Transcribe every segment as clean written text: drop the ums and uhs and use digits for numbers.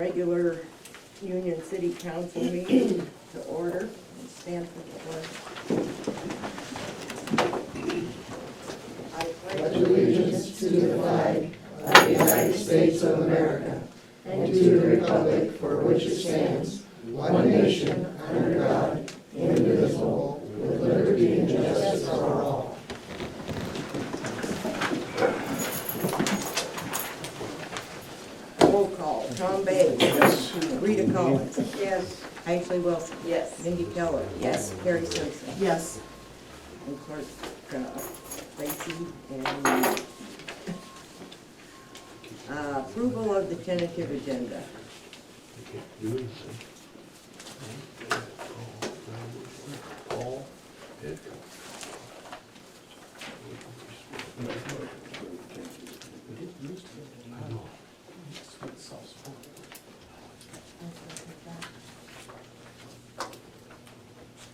Regular Union City Council meeting to order. Stand for the pledge. I Pledge allegiance to the flag of the United States of America and to the republic for which it stands, one nation, under God, indivisible, with liberty and justice for all. Roll call. Tom Bates. Yes. Rita Collins. Yes. Ashley Wilson. Yes. Mindy Keller. Yes. Carrie Simpson. Yes. And Clerk Tracy and me. Approval of the tentative agenda.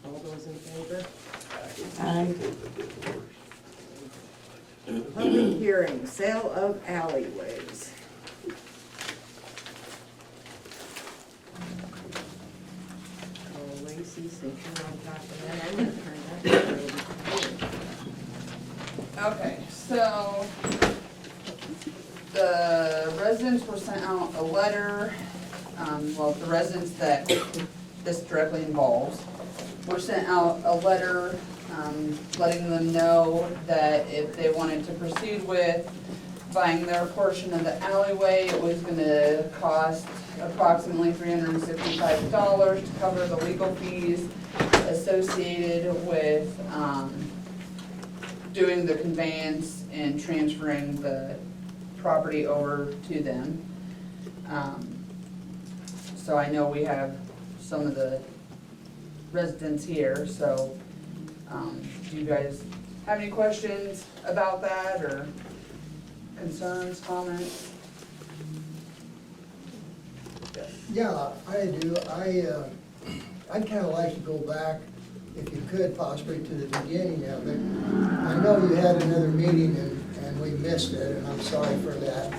All those in favor? Public hearing, sale of alleyways. Oh, Lacey, since you're on top of that, I'm gonna turn that over to you. Okay, so the residents were sent out a letter, well, the residents that this directly involves were sent out a letter letting them know that if they wanted to proceed with buying their portion of the alleyway, it was gonna cost approximately $365 to cover the legal fees associated with doing the conveyance and transferring the property over to them. So I know we have some of the residents here, so do you guys have any questions about that or concerns, comments? Yes. Yeah, I do. I'd kind of like to go back, if you could, possibly to the beginning of it. I know you had another meeting and we missed it, and I'm sorry for that.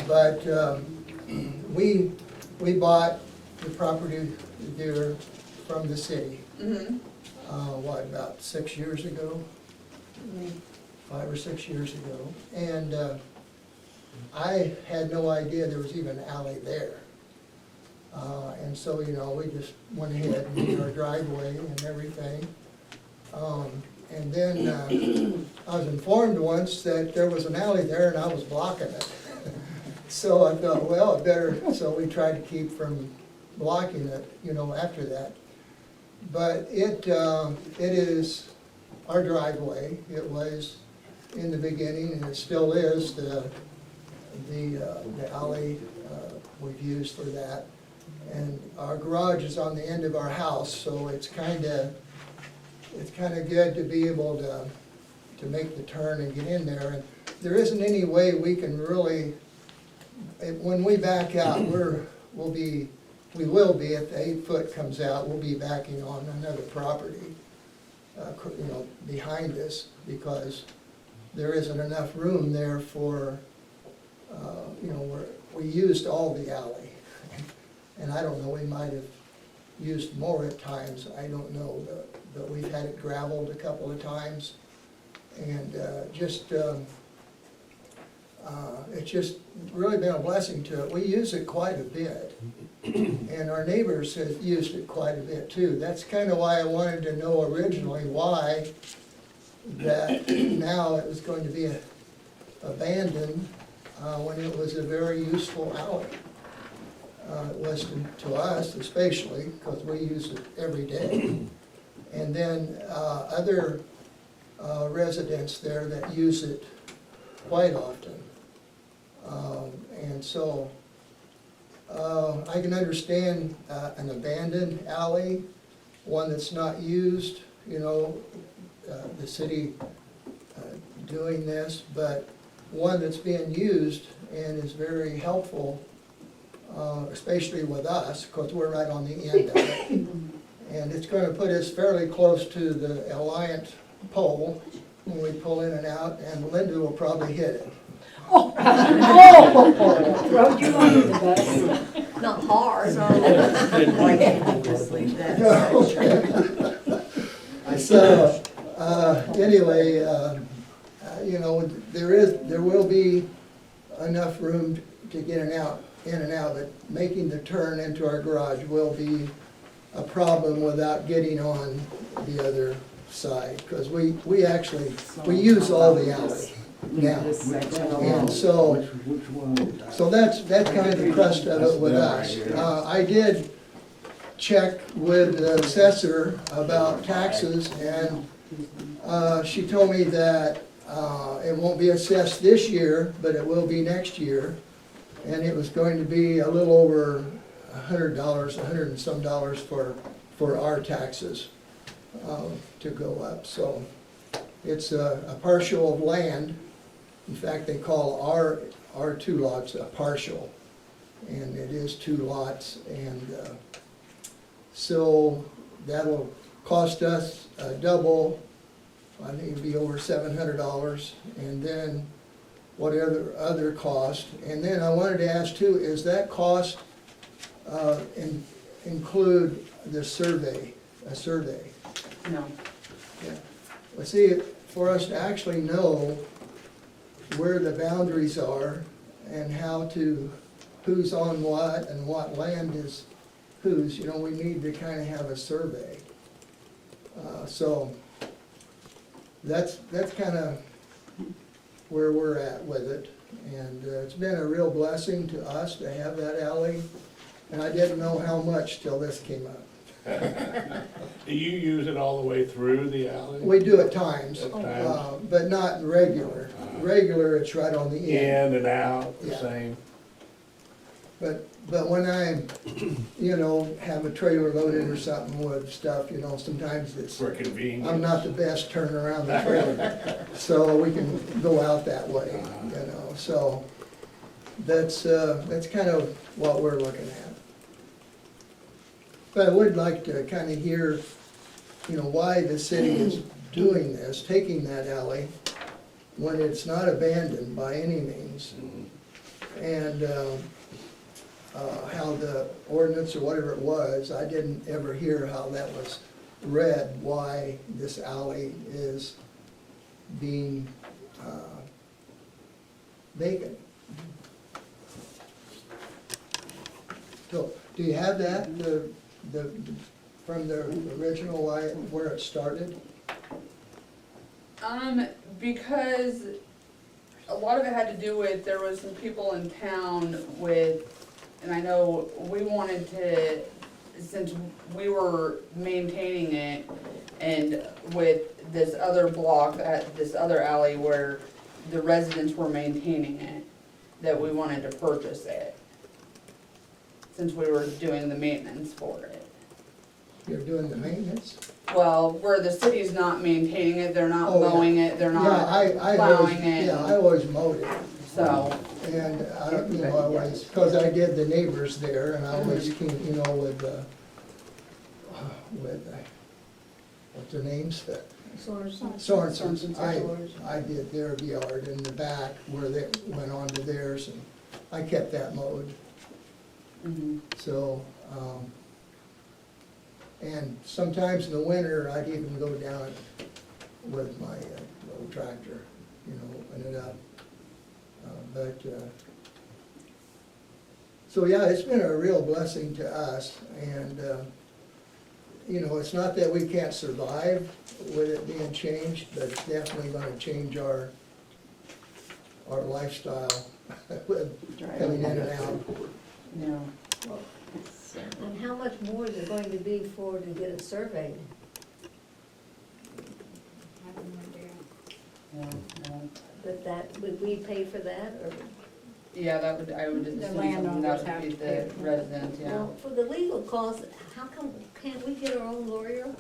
But we bought the property there from the city, Mm-hmm. about 6 years ago? 5 or 6 years ago. And I had no idea there was even an alley there. And so, we just went ahead and made our driveway and everything. And then I was informed once that there was an alley there and I was blocking it. So I thought, well, it better, so we tried to keep from blocking it, after that. But it is our driveway. It was in the beginning, and it still is, the alley we've used for that. And our garage is on the end of our house, so it's kind of good to be able to make the turn and get in there. And there isn't any way we can really, when we back out, we will be, if the 8 foot comes out, we'll be backing on another property, behind us, because there isn't enough room there for, we used all the alley. And I don't know, we might have used more at times, I don't know, but we've had it gravelled a couple of times. And it's just really been a blessing to it. We use it quite a bit. And our neighbors have used it quite a bit too. That's kind of why I wanted to know originally why that now it was going to be abandoned when it was a very useful alley. It was to us especially, because we use it every day. And then other residents there that use it quite often. And so I can understand an abandoned alley, one that's not used, the city doing this, but one that's being used and is very helpful, especially with us, because we're right on the end of it. And it's going to put us fairly close to the Alliant pole when we pull in and out, and Linda will probably hit it. Throw you under the bus. No, hard. Why can't you just leave that section? So, anyway, you know, there will be enough room to get in and out, but making the turn into our garage will be a problem without getting on the other side, because we use all the alley now. This section And alone. so, that's kind of the crust of it with us. I did check with the assessor about taxes, and she told me that it won't be assessed this year, but it will be next year. And it was going to be a little over $100, $100 and some dollars for our taxes to go up. So it's a partial of land. In fact, they call our 2 lots a partial, and it is 2 lots. And so that'll cost us double. I think it'd be over $700, and then whatever other cost. And then I wanted to ask too, is that cost include the survey, a survey? No. Yeah. Well, see, for us to actually know where the boundaries are and who's on what and what land is whose, you know, we need to kind of have a survey. So that's kind of where we're at with it. And it's been a real blessing to us to have that alley, and I didn't know how much till this came up. Do you use it all the way through the alley? We do at times, At times. but not regular. Regular, it's right on the end. In and out, the Yeah. same? But when I, you know, have a trailer loaded or something with stuff, you know, sometimes For convenience? I'm not the best turning around the trailer, so we can go out that way, you know, so that's kind of what we're looking at. But I would like to kind of hear, you know, why the city is doing this, taking that alley, when it's not abandoned by any means. And how the ordinance or whatever it was, I didn't ever hear how that was read, why this alley is being vacant. So, do you have that, from the original, where it started? Because a lot of it had to do with, there was some people in town with, and I know we wanted to, since we were maintaining it, and with this other block, at this other alley where the residents were maintaining it, that we wanted to purchase it, since we were doing the maintenance for it. You're doing the maintenance? Well, where the city's not maintaining it, they're not Oh, yeah. mowing it, they're Yeah, not I plowing always, it. yeah, I always mowed it. So, And, you know, I always, because I did the neighbors there, and I always came, you know, with, what's their names? Sorensen's. I did their yard in the back where they went on to theirs, and I kept that mowed. mhm. So, and sometimes in the winter, I'd even go down with my little tractor, you know, open it up. So yeah, it's been a real blessing to us, and, you know, it's not that we can't survive with it being changed, but it's definitely gonna change our lifestyle with coming in and out. Yeah. And how much more is it going to be to get it surveyed? Yeah, yeah. But would we pay for that, or? Yeah, that would, I would The assume landowners that would be have to pay the for it. resident, yeah. Well, for the legal costs, how come, can't we get our own lawyer?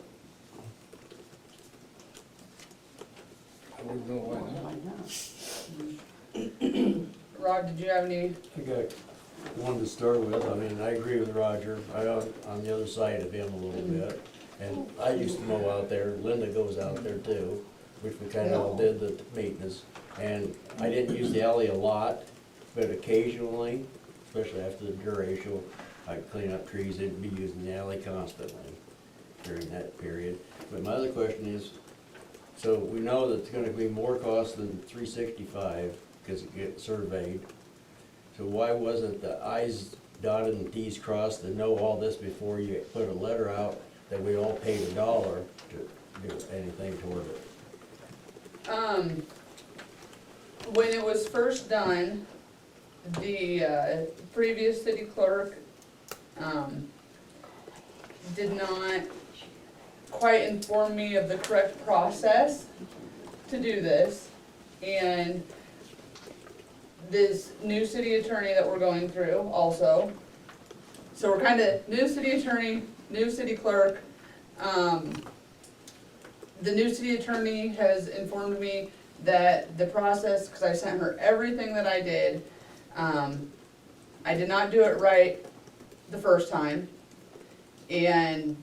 I wouldn't know why not. Rod, did you have any? I got one to start with. I mean, I agree with Roger. I'm on the other side of him a little bit. And I used to mow out there. Linda goes out there too, which we kind of all did the maintenance. And I didn't use the alley a lot, but occasionally, especially after the derecho, I could clean up trees, they'd be using the alley constantly during that period. But my other question is, so we know that it's gonna be more cost than 365, because it gets surveyed. So why wasn't the I's dotted and T's crossed to know all this before you put a letter out that we all paid $1 to do anything toward it? When it was first done, the previous city clerk did not quite inform me of the correct process to do this. And this new city attorney that we're going through also. So we're kind of new city attorney, new city clerk. The new city attorney has informed me that the process, because I sent her everything that I did not do it right the first time. And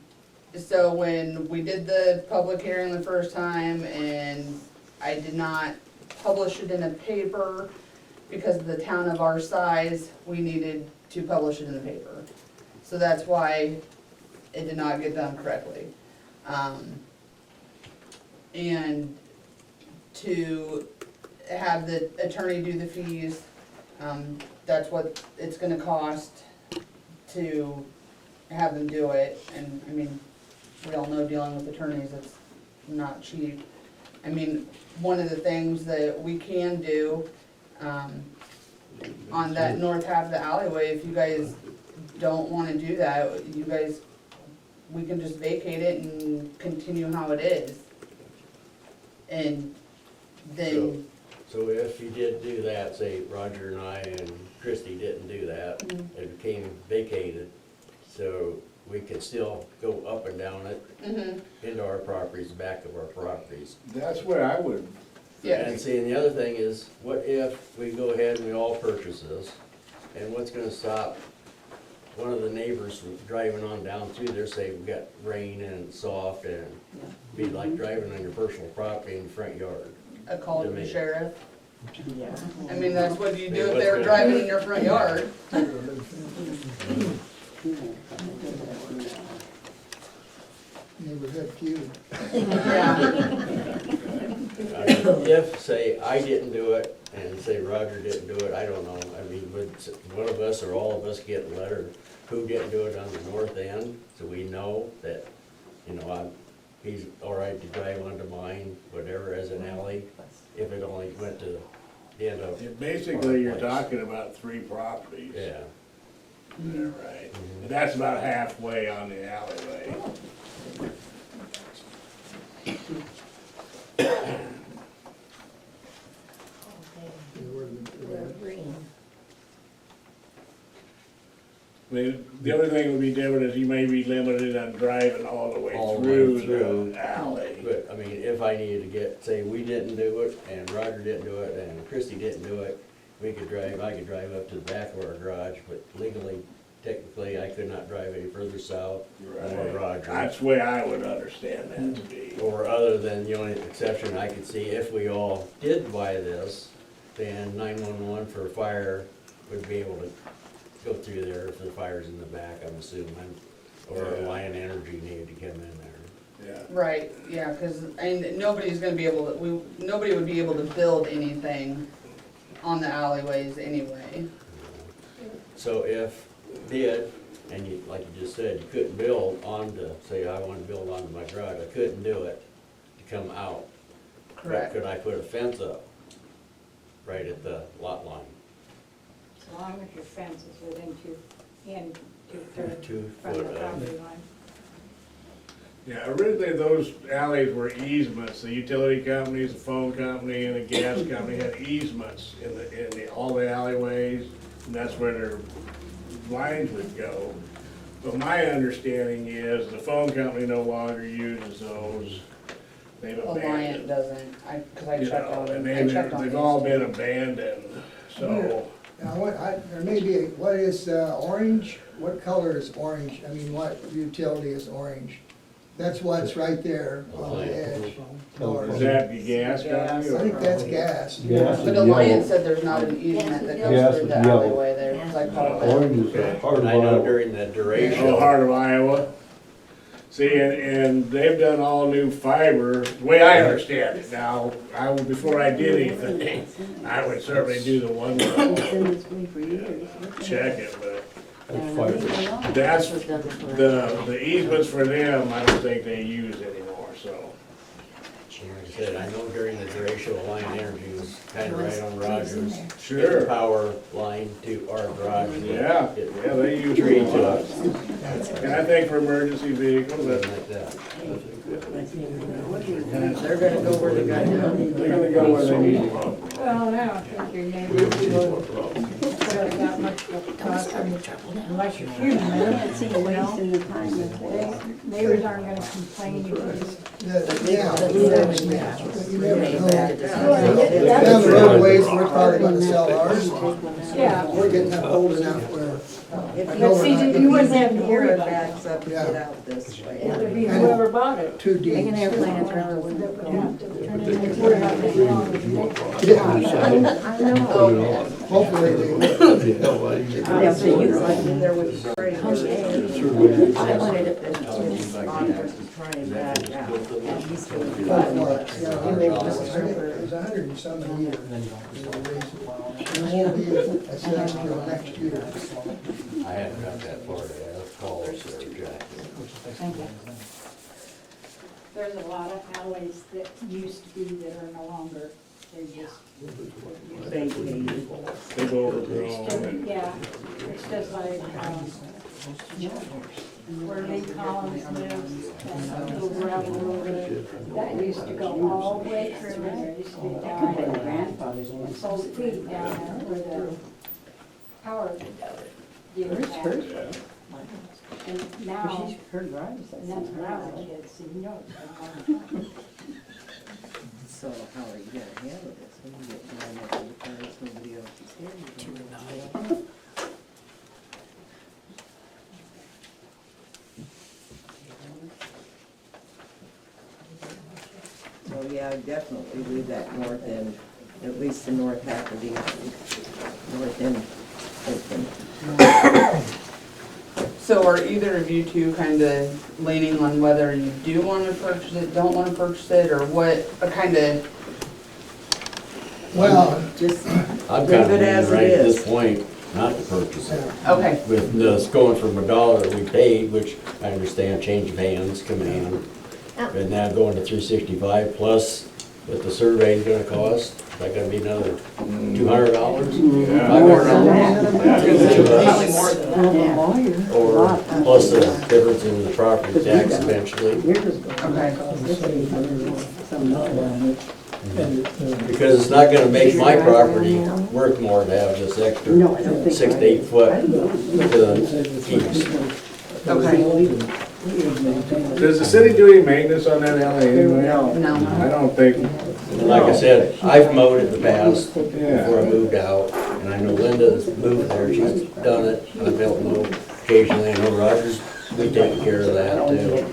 so when we did the public hearing the first time and I did not publish it in a paper, because of the town of our size, we needed to publish it in the paper. So that's why it did not get done correctly. And to have the attorney do the fees, that's what it's gonna cost to have them do it. And I mean, we all know dealing with attorneys, it's not cheap. I mean, one of the things that we can do, on that north half of the alleyway, if you guys don't wanna do that, you guys, we can just vacate it and continue how it is. And then, So if you did do that, say Roger and I and Christie didn't do that, it became vacated, so we could still go up and down it into our properties, back of our properties. That's where I would, yeah, And see, and the other thing is, what if we go ahead and we all purchase this, and what's gonna stop one of the neighbors from driving on down through there, say we got rain and it's soft, and be like driving on your personal property in your front yard? a call to To the me. sheriff. Yeah. I mean, that's what you do Yeah, if what's they were gonna- driving in your front yard. Neighborhood feud. Yeah, If, say, I didn't do it, and say Roger didn't do it, I don't know, I mean, would one of us or all of us get a letter, who didn't do it on the north end, so we know that, you know, he's all right to drive onto mine, whatever, as an alley, if it only went to the end of, basically, you're talking about 3 properties. yeah. There, right? And that's about halfway on the alleyway. We're agreeing. I mean, the only thing would be different is you may be limited on driving all the way All the way through through. the alley. But, I mean, if I needed to get, say, we didn't do it, and Roger didn't do it, and Christie didn't do it, I could drive up to the back of our garage, but legally, technically, I could not drive any further south or Right. Roger. That's the way I would understand that to be. Or other than the only exception I could see, if we all did buy this, then 911 for fire would be able to go through there if the fire's in the back, I'm assuming, or Yeah. Lion Energy needed to come in there. Yeah. right, yeah, cause, and nobody's gonna be able to, nobody would be able to build anything on the alleyways anyway. So if did, and you, like you just said, you couldn't build onto, say I wanted to build onto my garage, I couldn't do it to come out. But Correct. could I put a fence up right at the lot line? So long as your fence is within 2 2 from the foot, property line. Yeah, originally those alleys were easements, the utility companies, the phone company, and the gas company had easements in all the alleyways, and that's where their lines would go. But my understanding is the phone company no longer uses those, they've Alliant abandoned. doesn't, cause I You checked know, on and them, I checked on they've these. all been abandoned, so. Now, there may be, what is orange? What color is orange? I mean, what utility is orange? That's what's right there on the edge. north. Is that the gas company? I or- think that's gas. Gas But is Alliance yellow. said there's not an easement that Gas goes is through the yellow. alleyway there, 'cause I called them. Orange is a hard And I know bottle. during the duration. Oh, heart of Iowa. See, and they've done all new fiber, the way I understand it now, before I did anything, I would certainly do the one, It's been this way for years. check it, but That's fiber. that's, the easements for them, I don't think they use anymore, so. Like I said, I know during the duration of Line Energy was kind of right on Rogers. Sure. The power line to our garage. Yeah, yeah, they use Tree it a to lot. us, And I think for emergency vehicles, something that's, like that. They're gonna go where they got done. they're gonna go where they need to go. Well, I don't think your neighbors will really that much of a cost, I mean, unless you're human, you know? Neighbors aren't gonna complain if you just Yeah. But you never know. Yeah. Down the road ways, we're probably gonna sell ours. Yeah. We're getting up old enough where, But see, you wouldn't have to worry about that. Backs up and get out this way. It would be whoever bought it. too deep. Taking airplanes around. That would have to turn it into worry about it long as they- Yeah, hopefully they will. Yeah, so you like in there with the spray. I wanted it to try and back out. And he's still. It was 100 and some a year. It won't be assessed till next year. I haven't got that far yet, I'll call Sarah Jack. Thank you. There's a lot of alleys that used to be that are no longer, they're just. They go overgrown. Yeah, it's just like, where Lee Collins lives, that little gravel road, that used to go all the way through, and there used to be a guy and so feet down there where the power deal was at. And now, and that's when I was a kid, so you know it's been a long time. So how are you gonna handle this when you get down there because nobody else is here? So yeah, definitely leave that north end, at least the north half of the north end open. So are either of you two kind of leaning on whether you do want to purchase it, don't want to purchase it, or what, kind of, Well, Just I'm Leave kind of it as leaning it right at is. this point not to purchase it. okay, With us going from $1 that we paid, which I understand change of hands coming in, and now going to 365 plus what the survey's gonna cost, is that gonna be another $200? probably more than that. Or plus the difference in the property tax eventually, Okay. because it's not gonna make my property worth more to have this extra 6 to 8 foot to the east. Okay, Does the city do any maintenance on that alley anyway? no. I don't think, And like I said, I've mowed it in the past Yeah. before I moved out, and I know Linda's moved there, she's done it, I've helped mow occasionally, I know Rogers, we take care of that too.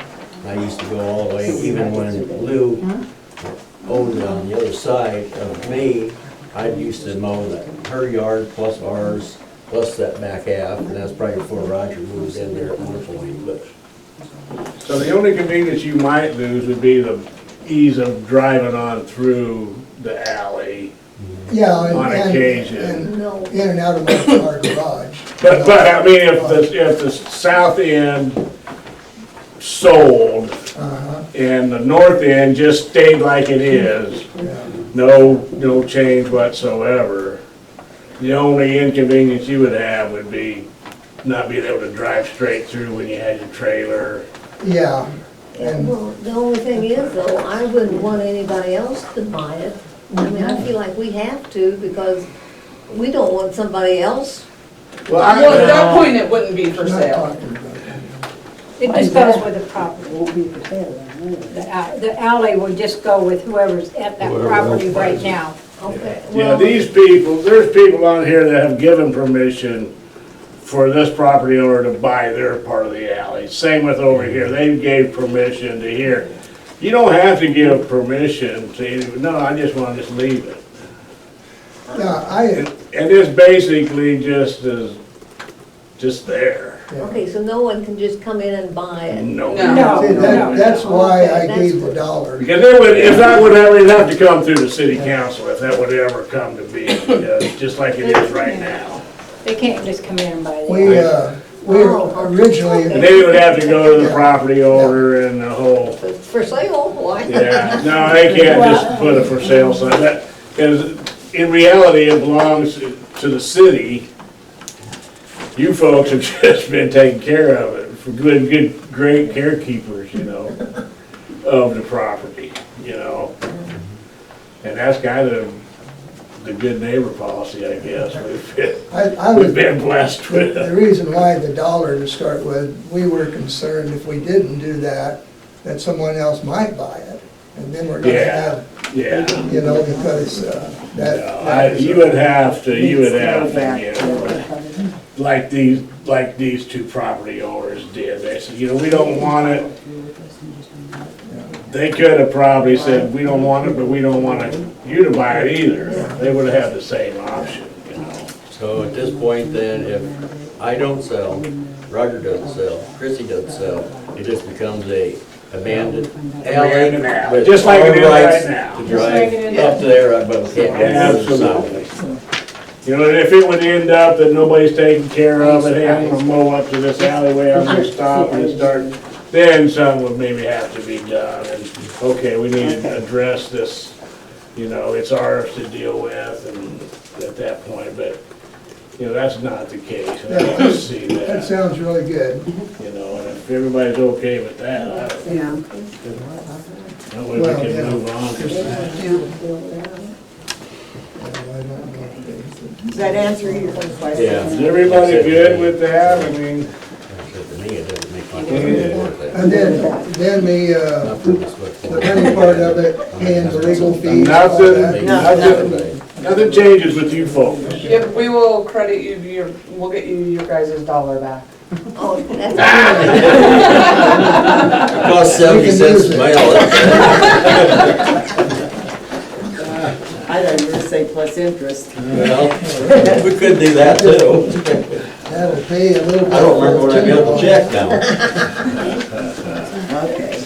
I used to go all the way, even when Lou owned it on the other side of me, I used to mow her yard plus ours, plus that back half, and that's probably before Roger moved in there at one point, but so the only convenience you might lose would be the ease of driving on through the alley yeah, on and, occasion. and in and out of my car garage. But I mean, if the south end sold Uh-huh, and the north end just stayed like it is, yeah. no change whatsoever, the only inconvenience you would have would be not being able to drive straight through when you had your trailer. Yeah, and, Well, the only thing is though, I wouldn't want anybody else to buy it. I mean, I feel like we have to because we don't want somebody else. Well, Well, at that point, it wouldn't be for not sale. talking about that. It just goes with the property. The alley would just go with whoever's at that Whoever property else right buys it. now. Okay. Yeah, well, these people, there's people on here that have given permission for this property owner to buy their part of the alley. Same with over here, they gave permission to here. You don't have to give permission to, no, I just wanna just leave it. Yeah, And it's basically just there. Okay, so no one can just come in and buy it? No. No. see, that's why I Okay, gave that's the dollar. Because it would, if that would ever, it'd have to come through the city council if that would ever come to be, just like it is right now. They can't just come in and buy the. We originally, And then it would have to go to the property owner and the whole, For sale, why? yeah, no, they can't just put a for sale sign, that, because in reality, it belongs to the city. You folks have just been taking care of it, for good, great carekeepers, you know, of the property, you know. And that's kind of the good neighbor policy, I guess, I we've was, been blessed with. the reason why the dollar to start with, we were concerned if we didn't do that, that someone else might buy it. And then we're gonna Yeah. have, Yeah. you know, because You would have to, get, like these two property owners did, they said, you know, we don't want it. They could have probably said, we don't want it, but we don't want you to buy it either. They would have had the same option, you know. So at this point then, if I don't sell, Roger doesn't sell, Chrissy doesn't sell, it just becomes a abandoned Abandoned alley. alley, with just like it our is right rights now. To drive up there, but we can't go to the south. Absolutely. You know, and if it would end up that nobody's taking care of it, hey, I'm gonna mow up to this alleyway, I'm gonna stop and start, then something would maybe have to be done, and, okay, we need to address this, you know, it's ours to deal with, and at that point, but, you know, that's not the case, and I don't see that that, sounds really good. you know, and if everybody's okay with that, Yeah. that way we Well, can yeah. move on. Does that answer your question? Yeah. Is everybody good with that? I mean, To me, it doesn't make much difference. And then the money part of it, paying the legal fees, all that. nothing changes with you folks. Yep, we will credit you, we'll get you your guys' dollar back. Oh, that's Cost 70 cents to mail it. I thought you were gonna say plus interest. Well, we could do that too. That'll pay a little bit. I don't remember when I got the check now. Okay.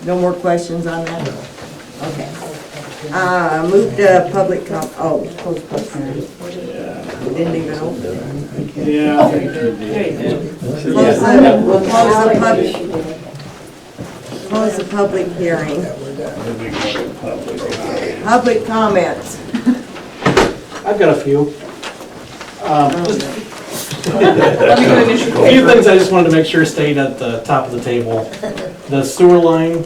No more questions on that? Okay. Move to public close public hearing. We didn't even open it. Yeah. Close the public hearing. Yeah, we're done. Public comments. I've got a few. Just Let me go initial a few things I just wanted to make sure stayed at the top of the table. The sewer line,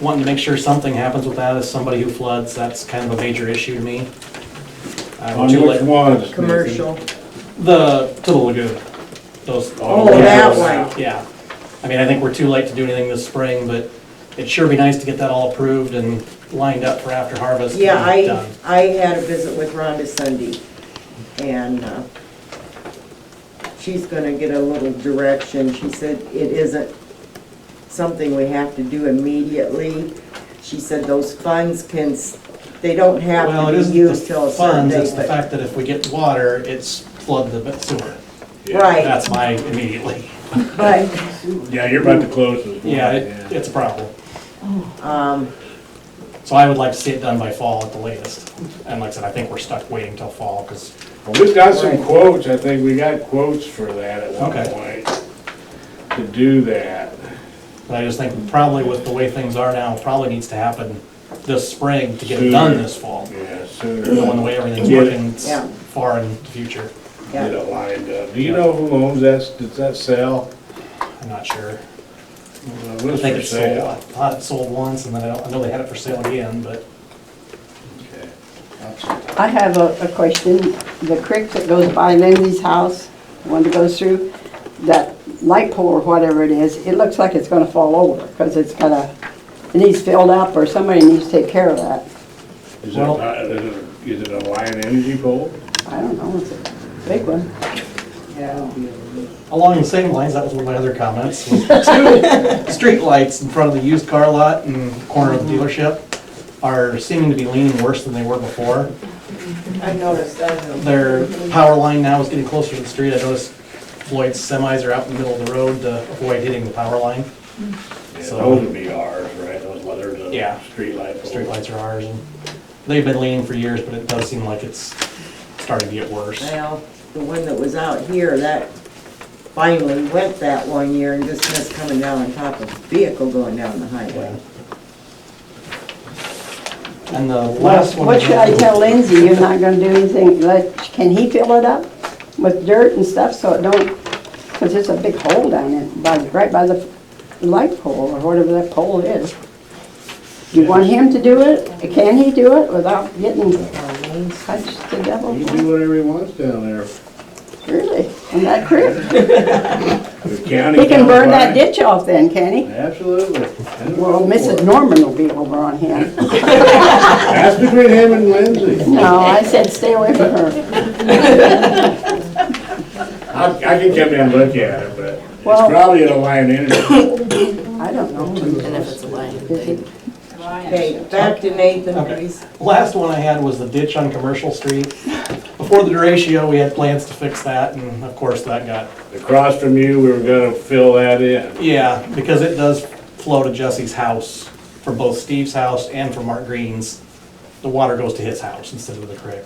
wanting to make sure something happens with that as somebody who floods, that's kind of a major issue to me. On which ones? Commercial. To the lagoon, those. Oh, that one. Yeah. I mean, I think we're too late to do anything this spring, but it'd sure be nice to get that all approved and lined up for after harvest. and Yeah, done. I had a visit with Rhonda Sunday, and she's gonna get a little direction. She said it isn't something we have to do immediately. She said those funds they don't Well, have it to isn't be used the till a certain funds, date, it's the but, fact that if we get water, it's flood the sewer. right, That's my immediately. but, Yeah, you're about to close this one. Yeah, it's a problem. um, So I would like to see it done by fall at the latest. And like I said, I think we're stuck waiting till fall, because, Well, we've got some quotes, I think we got quotes for that at one Okay. point, to do that. I just think probably with the way things are now, probably needs to happen this spring to get it done this fall. Yeah, sooner. Knowing the way everything's Get it- working, it's Yeah. far in the future. Get it lined up. Do you know who owns that, does that sell? I'm not sure. It I was think for it's sold, sale. I thought it sold once, and then I know they had it for sale again, but I have a question. The creek that goes by Lindsay's house, the one that goes through, that light pole or whatever it is, it looks like it's gonna fall over, because it's it needs filled up, or somebody needs to take care of that. Is it, is it a Lion Energy pole? I don't know, it's a big one. Along the same lines, that was one of my other comments, was 2 street lights in front of the used car lot and corner of the dealership are seeming to be leaning worse than they were before. I noticed that. Their power line now is getting closer to the street. I noticed Floyd's semis are out in the middle of the road to avoid hitting the power line. Yeah, So- those would be ours, right, those letters, the Yeah. street lights. Street lights are ours, and they've been leaning for years, but it does seem like it's starting to get worse. Well, the one that was out here, that finally went that one year and just missed coming down on top of a vehicle going down the highway. And the last one. What should I tell Lindsay? You're not gonna do anything, can he fill it up with dirt and stuff so it don't, cause there's a big hole down there, right by the light pole or whatever that pole is. You want him to do it? Can he do it without getting touched the devil? He can do whatever he wants down there. Really? In that creek? The county. He can burn that county- ditch off then, can he? Absolutely. Well, Mrs. Norman will be over on him. That's between him and Lindsay. No, I said stay away from her. I can come down and look at it, but it's Well- probably in a line energy. I don't know. And if it's a line. Is he? Okay, back to Nathan, Okay. please. Last one I had was the ditch on Commercial Street. Before the derecho, we had plans to fix that, and of course that got, Across from you, we were gonna fill that in. yeah, because it does flow to Jesse's house, from both Steve's house and from Mark Green's. The water goes to his house instead of the creek.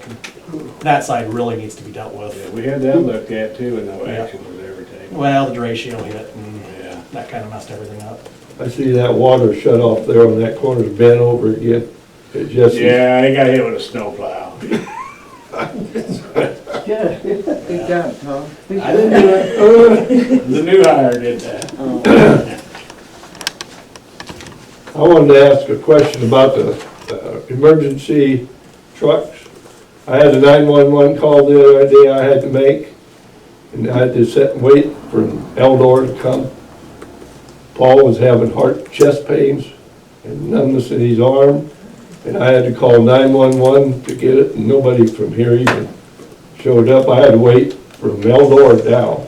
That side really needs to be dealt Yeah, with. we had that looked at too, and no Yeah. action was ever taken. Well, the derecho hit, and Yeah. that kind of messed everything up. I see that water shut off there on that corner, bent over again. It just, Yeah, he got hit with a snowplow. Good job, Tom. I didn't do it. The new hire did that. I wanted to ask a question about the emergency trucks. I had a 911 call the other day I had to make, and I had to sit and wait for Eldor to come. Paul was having chest pains and numbness in his arm, and I had to call 911 to get it, and nobody from here even showed up. I had to wait from Eldor down.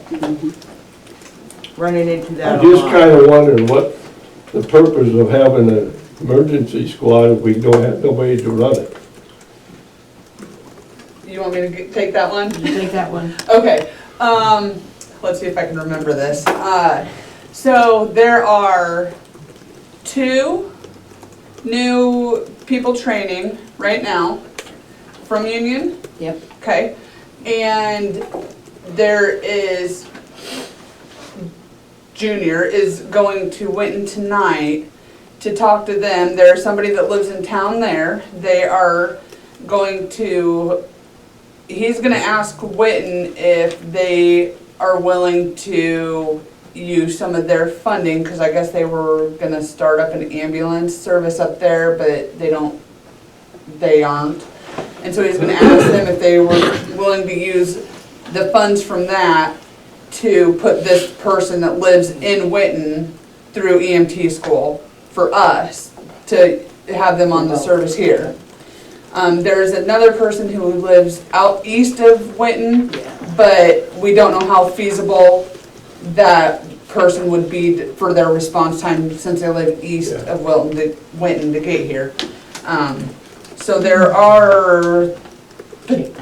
Running into that I'm a just lot. kinda wondering what the purpose of having an emergency squad if we don't have nobody to run it. You want me to take that one? You take that one. Okay, let's see if I can remember this. So there are 2 new people training right now from Union. Yep. Okay, and there is, Junior is going to Winton tonight to talk to them. There's somebody that lives in town there. They are going to, he's gonna ask Winton if they are willing to use some of their funding, because I guess they were gonna start up an ambulance service up there, but they aren't. And so he's gonna ask them if they were willing to use the funds from that to put this person that lives in Winton through EMT school for us, to have them on the service here. There's another person who lives out east of Winton, but we don't know how feasible that person would be for their response time since they live east of Winton to get here. So there are 2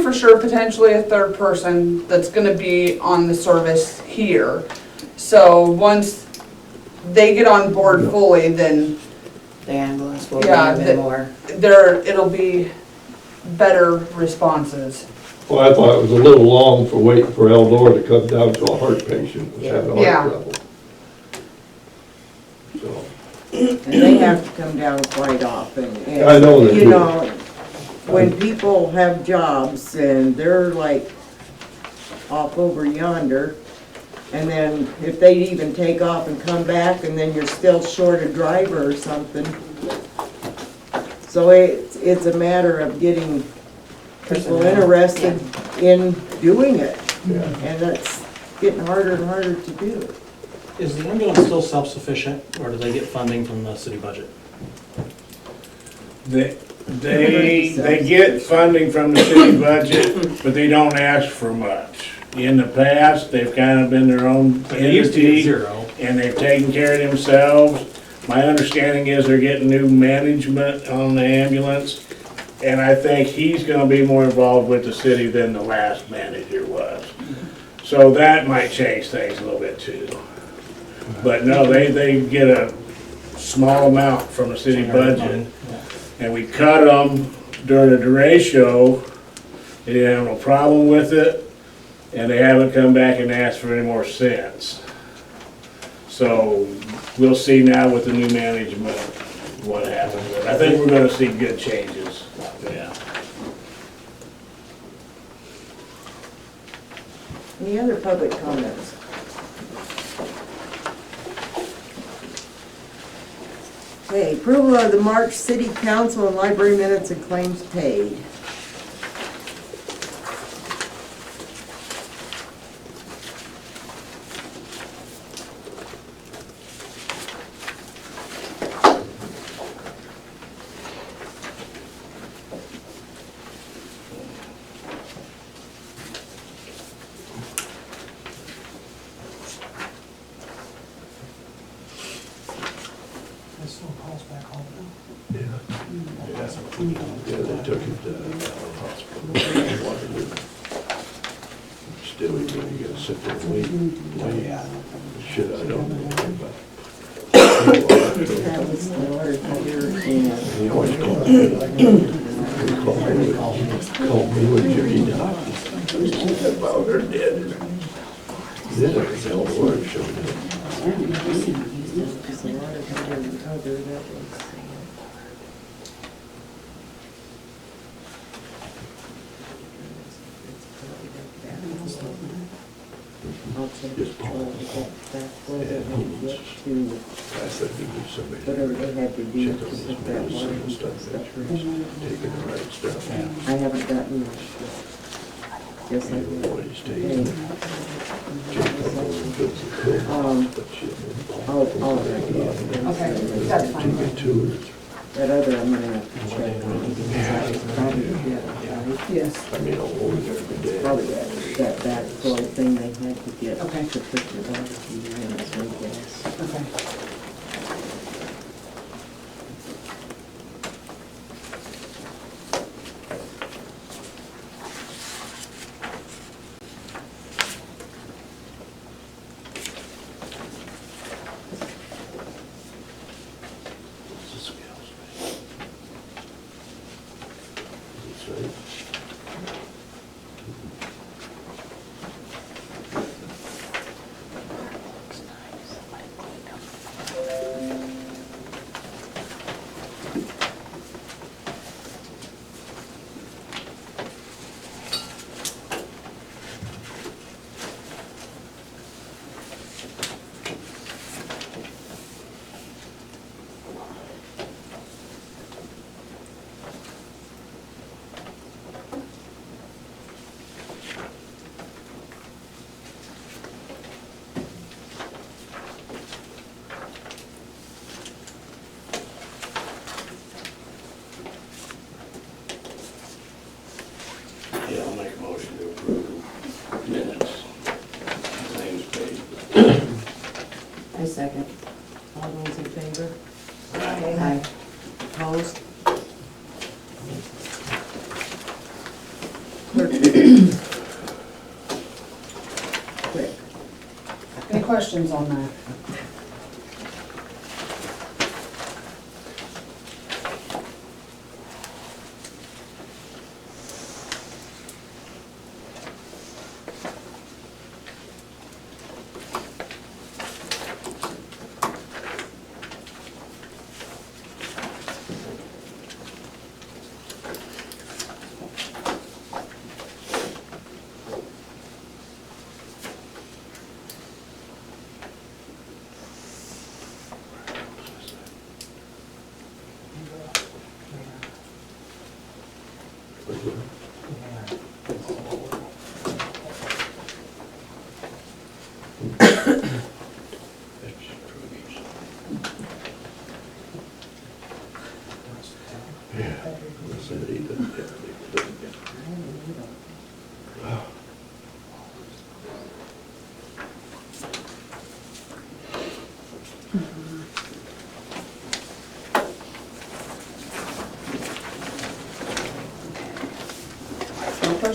for sure, potentially a 3rd person that's gonna be on the service here. So once they get on board fully, then The ambulance will be Yeah, even more. it'll be better responses. Well, I thought it was a little long for waiting for Eldor to come down to a heart patient who's having Yeah. heart trouble. So, And they have to come down quite often. And, I know they You do. know, when people have jobs and they're like off over yonder, and then if they even take off and come back and then you're still short a driver or something. So it's a matter of getting people interested in doing it. yeah. And it's getting harder and harder to do. Is the ambulance still self-sufficient, or do they get funding from the city budget? They get funding from the city budget, but they don't ask for much. In the past, they've kind of been their own They used to get entity, zero. and they've taken care of themselves. My understanding is they're getting new management on the ambulance, and I think he's gonna be more involved with the city than the last manager was. So that might change things a little bit too. But no, they get a small amount from the city budget, and we cut them during the derecho. They didn't have no problem with it, and they haven't come back and asked for any more since. So we'll see now with the new management what happens. I think we're gonna see good changes, yeah. Any other public comments? Okay, approval of the March City Council and Library minutes and claims paid. Yeah, they took him to the hospital. Waterloo. Still, you gotta sit there and wait. Shit, I don't know anything about. That was the Lord here and He always called me. He called me when Jackie died. About her dead. Then I could tell the Lord showed up. because the Lord had her cover that was. I'll take Just control of that flow that had to get to I said, you need somebody. whatever they had to do Check to on his put that water medicine and and stuff, stuff. make sure he's taking the right stuff. I haven't gotten that. Yes, I You know what did. he's taking. Check on all the pills and pills, but shit. I'll, Okay, that's fine. Take it to her. that other I'm gonna have to check on, because I was probably, right? Yes. I mean, I'll order it every day. Probably that backflow thing they had to get Okay. to put the water heater in, it's no gas. Okay. It's the scales, man. Is it safe? Yeah, I'll make a motion to approve minutes. Claims paid. I second. All those in favor? Aye. Aye. Opposed? Clerk. Quick. Any questions on that?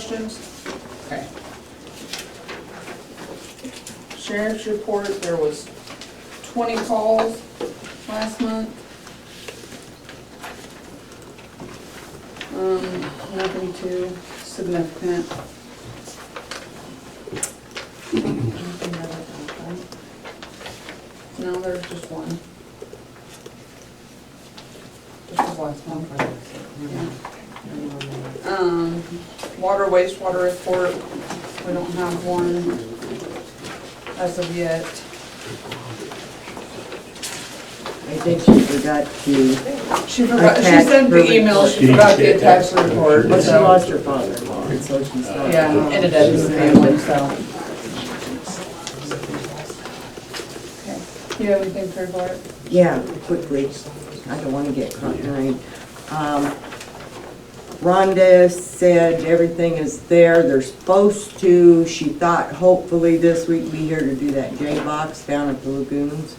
questions? Okay. Sheriff's report, there was 20 calls last month. Nothing too significant. No, there's just one. Just the last one. Yeah. Water wastewater report, we don't have one as of yet. I think she forgot to, She forgot, she Attached sent the her email, she report. forgot to attach the report, well, she so. lost her father-in-law, and so she's not. Yeah, ended up in the family, so. Okay, you have anything for report? Yeah, quickly, I don't wanna get caught in the rain. Rhonda said everything is there, they're supposed to, she thought hopefully this week be here to do that J-box down at the lagoons,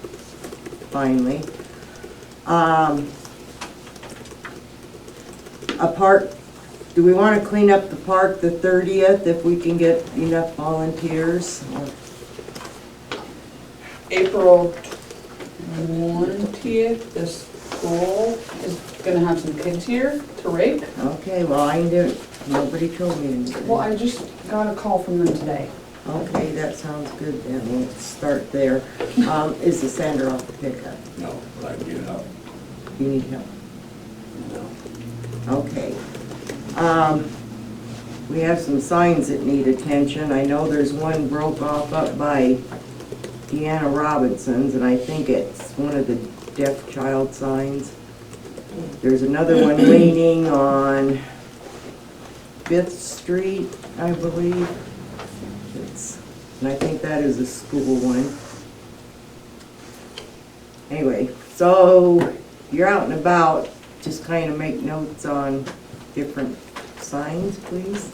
finally. A park, do we wanna clean up the park the 30th if we can get enough volunteers? April 20th, the school is gonna have some kids here to rake. Okay, well, I can do it, nobody told me anything. Well, I just got a call from them today. Okay, that sounds good then, we'll start there. Is the sander off the pickup? No, but I can get it out. You need help? No. Okay. We have some signs that need attention. I know there's one broke off up by Deanna Robinson's, and I think it's one of the deaf child signs. There's another one leaning on 5th Street, I believe. And I think that is a school one. Anyway, so you're out and about, just kind of make notes on different signs, please.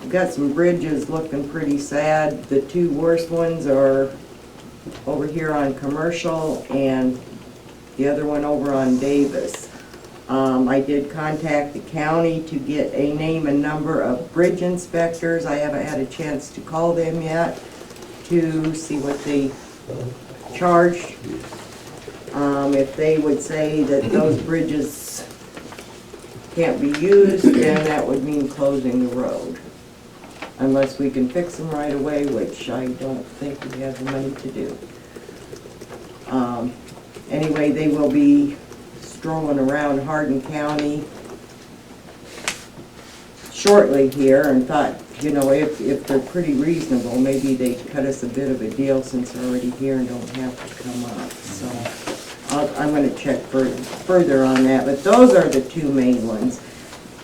We've got some bridges looking pretty sad. The two worst ones are over here on Commercial and the other one over on Davis. I did contact the county to get a name and number of bridge inspectors. I haven't had a chance to call them yet to see what they charge. If they would say that those bridges can't be used, then that would mean closing the road. Unless we can fix them right away, which I don't think we have the money to do. Anyway, they will be strolling around Hardin County shortly here, and thought, you know, if they're pretty reasonable, maybe they'd cut us a bit of a deal since they're already here and don't have to come up. So I'm going to check further on that, but those are the two main ones.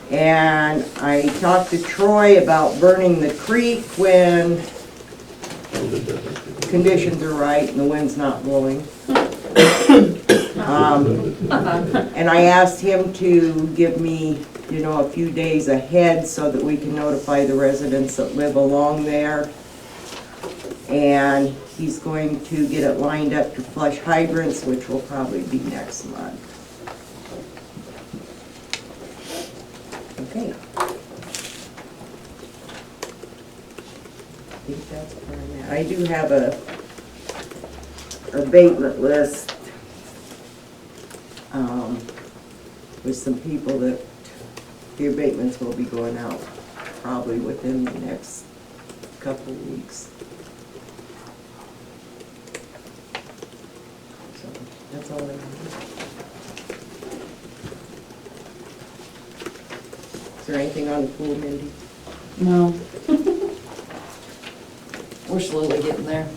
And I talked to Troy about burning the creek when conditions are right and the wind's not blowing. And I asked him to give me, you know, a few days ahead so that we can notify the residents that live along there. And he's going to get it lined up to flush hydrants, which will probably be next month. Okay. I think that's where I'm at. I do have a abatement list with some people that the abatements will be going out probably within the next couple of weeks. So that's all I have. Is there anything on the pool, Mindy? No. We're slowly getting there.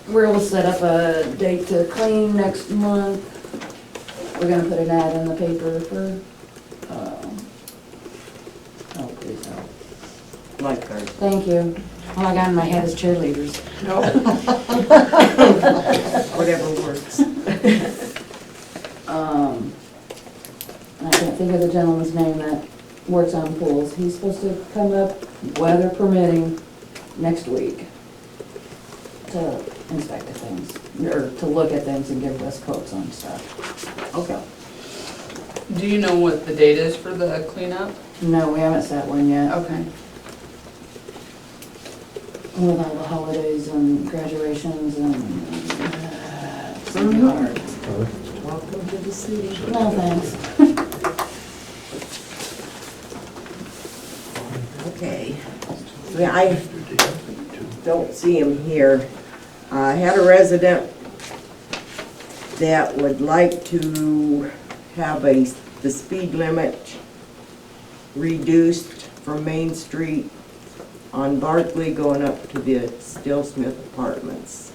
We're able to set up a date to clean next month. We're gonna put an ad in the paper for, oh, please help. Lifeguard. Thank you. All I got in my head is cheerleaders. Whatever works. I can't think of the gentleman's name that works on pools. He's supposed to come up, weather permitting, next week to inspect the things, or to look at things and give us quotes on stuff. Okay. Do you know what the date is for the cleanup? No, we haven't set one yet. Okay. With all the holidays and graduations and, it's gonna be hard. Welcome to the city. No, thanks. Okay. Yeah, I don't see him here. I had a resident that would like to have the speed limit reduced from Main Street on Barkley going up to the Stillsmith Apartments.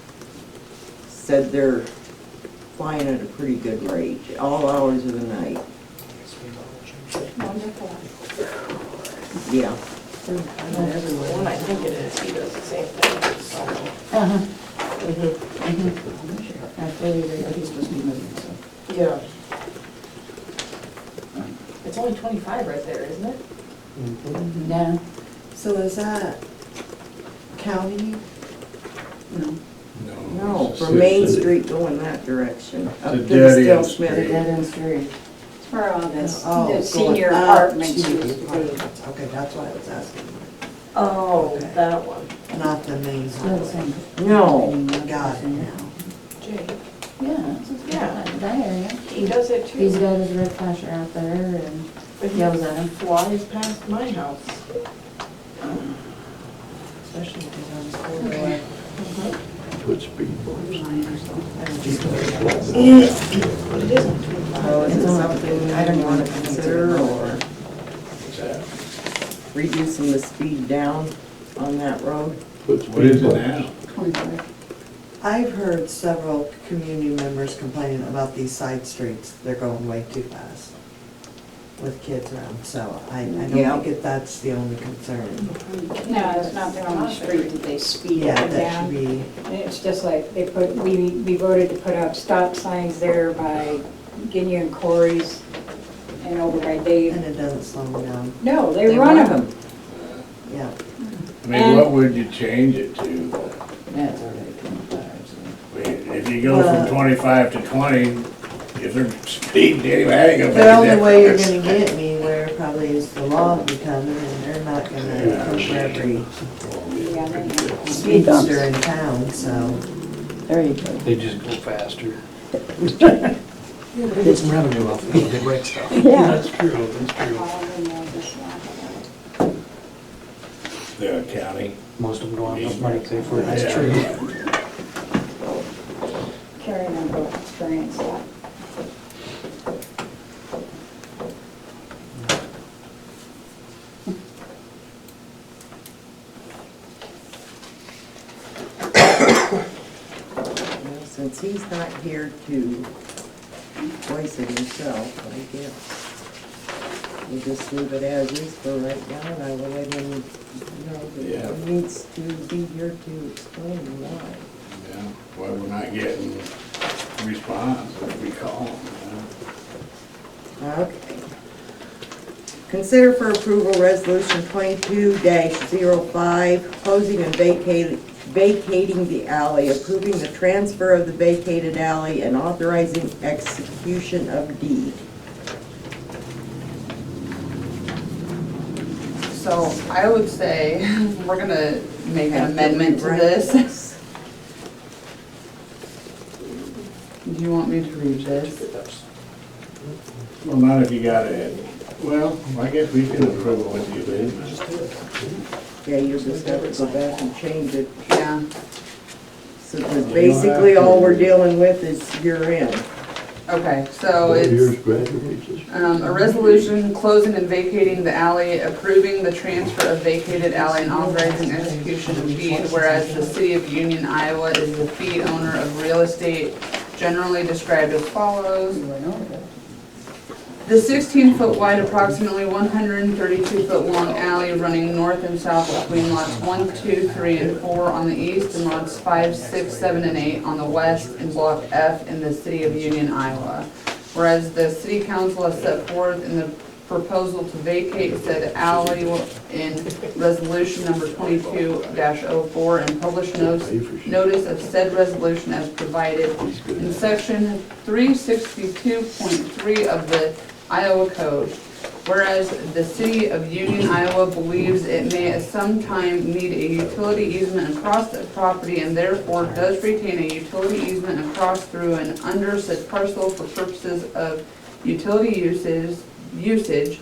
Said they're flying at a pretty good rate, all hours of the night. Wonderful. Yeah. One, I think it is, he does the same thing, so. Uh-huh. I fully agree, he's supposed to be moving, so. Yeah. It's only 25 right there, isn't it? Yeah. So is that county? No. No, it's a from Main city. Street going that direction, up to It's a the dead end The Stillsmith. street. dead end street. It's where all this, Oh, the going senior up apartments to used the to be. apartments. Okay, that's why I was asking. Oh, Okay. that one. Not the main Still the same. No. Got it now. Jay, Yeah, it's Yeah. that area. he does it He's too, got his red flasher out there and but he yells at him. flies past my house. Especially if he's on his four-wheeler. Put speed bumps. But it isn't 25. So is it something I don't want to consider or What's that? reducing the speed down on that road? Put What is speed it bumps. now? 25. I've heard several community members complaining about these side streets, they're going way too fast with kids around, so I Yeah. don't think that's the only concern. No, it's not the only street that they speed Yeah, up and that should down. be, It's just like they put, we voted to put up stop signs there by Ginya and Corey's and over by Dave. and it doesn't slow them down, No, they run them. yeah. I mean, what would you change it to? Yeah, it's already 25, so. I mean, if you go from 25 to 20, if they're speeding anyway, I ain't gonna make The a only way you're difference. gonna get anywhere probably is the law will be coming, and they're not gonna come for every Yeah, they- speedster in town, so. There you go. They just go faster. Get some revenue off of it, they break stuff. Yeah. That's true, that's true. All of them are just like The county. Most of them don't have enough money to pay for it, that's Yeah. true. Carrie and I both experienced that. Well, since he's not here to voice it himself, I guess we'll just leave it as is for right now, and I will let him know Yeah. that he needs to be here to explain why. Yeah, why we're not getting response if we call them. Okay. Consider for approval resolution 22-05, closing and vacating the alley, approving the transfer of the vacated alley, and authorizing execution of deed. So I would say we're gonna make an amendment to this. Do you want me to read this? Well, not if you got it. Well, I guess we can approve it with the amendment. Yeah, you just have to go back and change it. Yeah. So, because basically all we're dealing with is year end. Okay, so What it's year's graduates is- a resolution closing and vacating the alley, approving the transfer of vacated alley and authorizing execution of deed, whereas the city of Union, Iowa is the fee owner of real estate generally described as follows. The 16-foot wide, approximately 132-foot long alley running north and south between lots 1, 2, 3, and 4 on the east and lots 5, 6, 7, and 8 on the west in Block F in the city of Union, Iowa. Whereas the city council has set forth in the proposal to vacate said alley in resolution number 22-04 and publish notice of said resolution as provided in section 362.3 of the Iowa Code. Whereas the city of Union, Iowa believes it may at some time need a utility easement across the property and therefore does retain a utility easement across through and under such parcel for purposes of utility usage.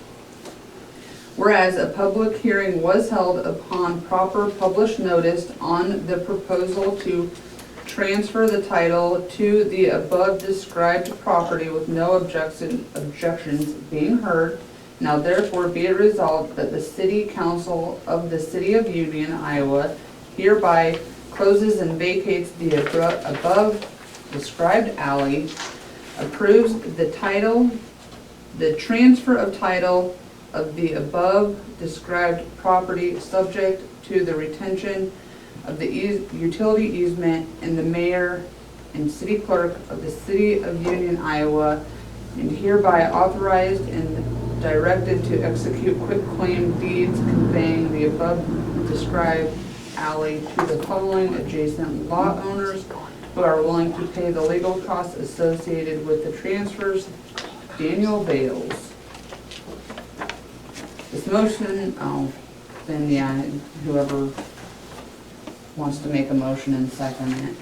Whereas a public hearing was held upon proper published notice on the proposal to transfer the title to the above described property with no objections being heard. Now therefore be it resolved that the City Council of the City of Union, Iowa hereby closes and vacates the above described alley, approves the title, the transfer of title of the above described property subject to the retention of the utility easement, and the mayor and city clerk of the City of Union, Iowa, and hereby authorized and directed to execute quitclaim deeds conveying the above described alley to the following adjacent lot owners who are willing to pay the legal costs associated with the transfers. Daniel Bales. This motion, then yeah, whoever wants to make a motion and second it.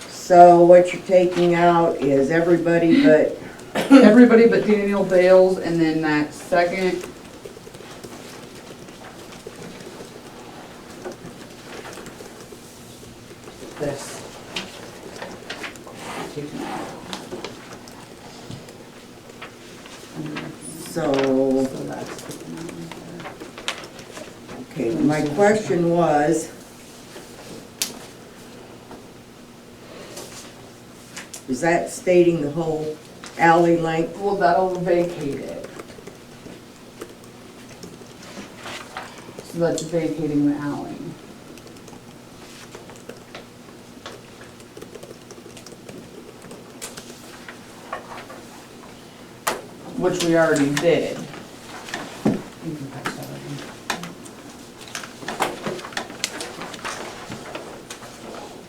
So what you're taking out is everybody but, Everybody but Daniel Bales, and then that second. This. Taken out. so, So that's taken out right there. okay, my question was, is that stating the whole alley length? Well, that'll vacate it. So that's vacating the alley. Which we already did. You can pass that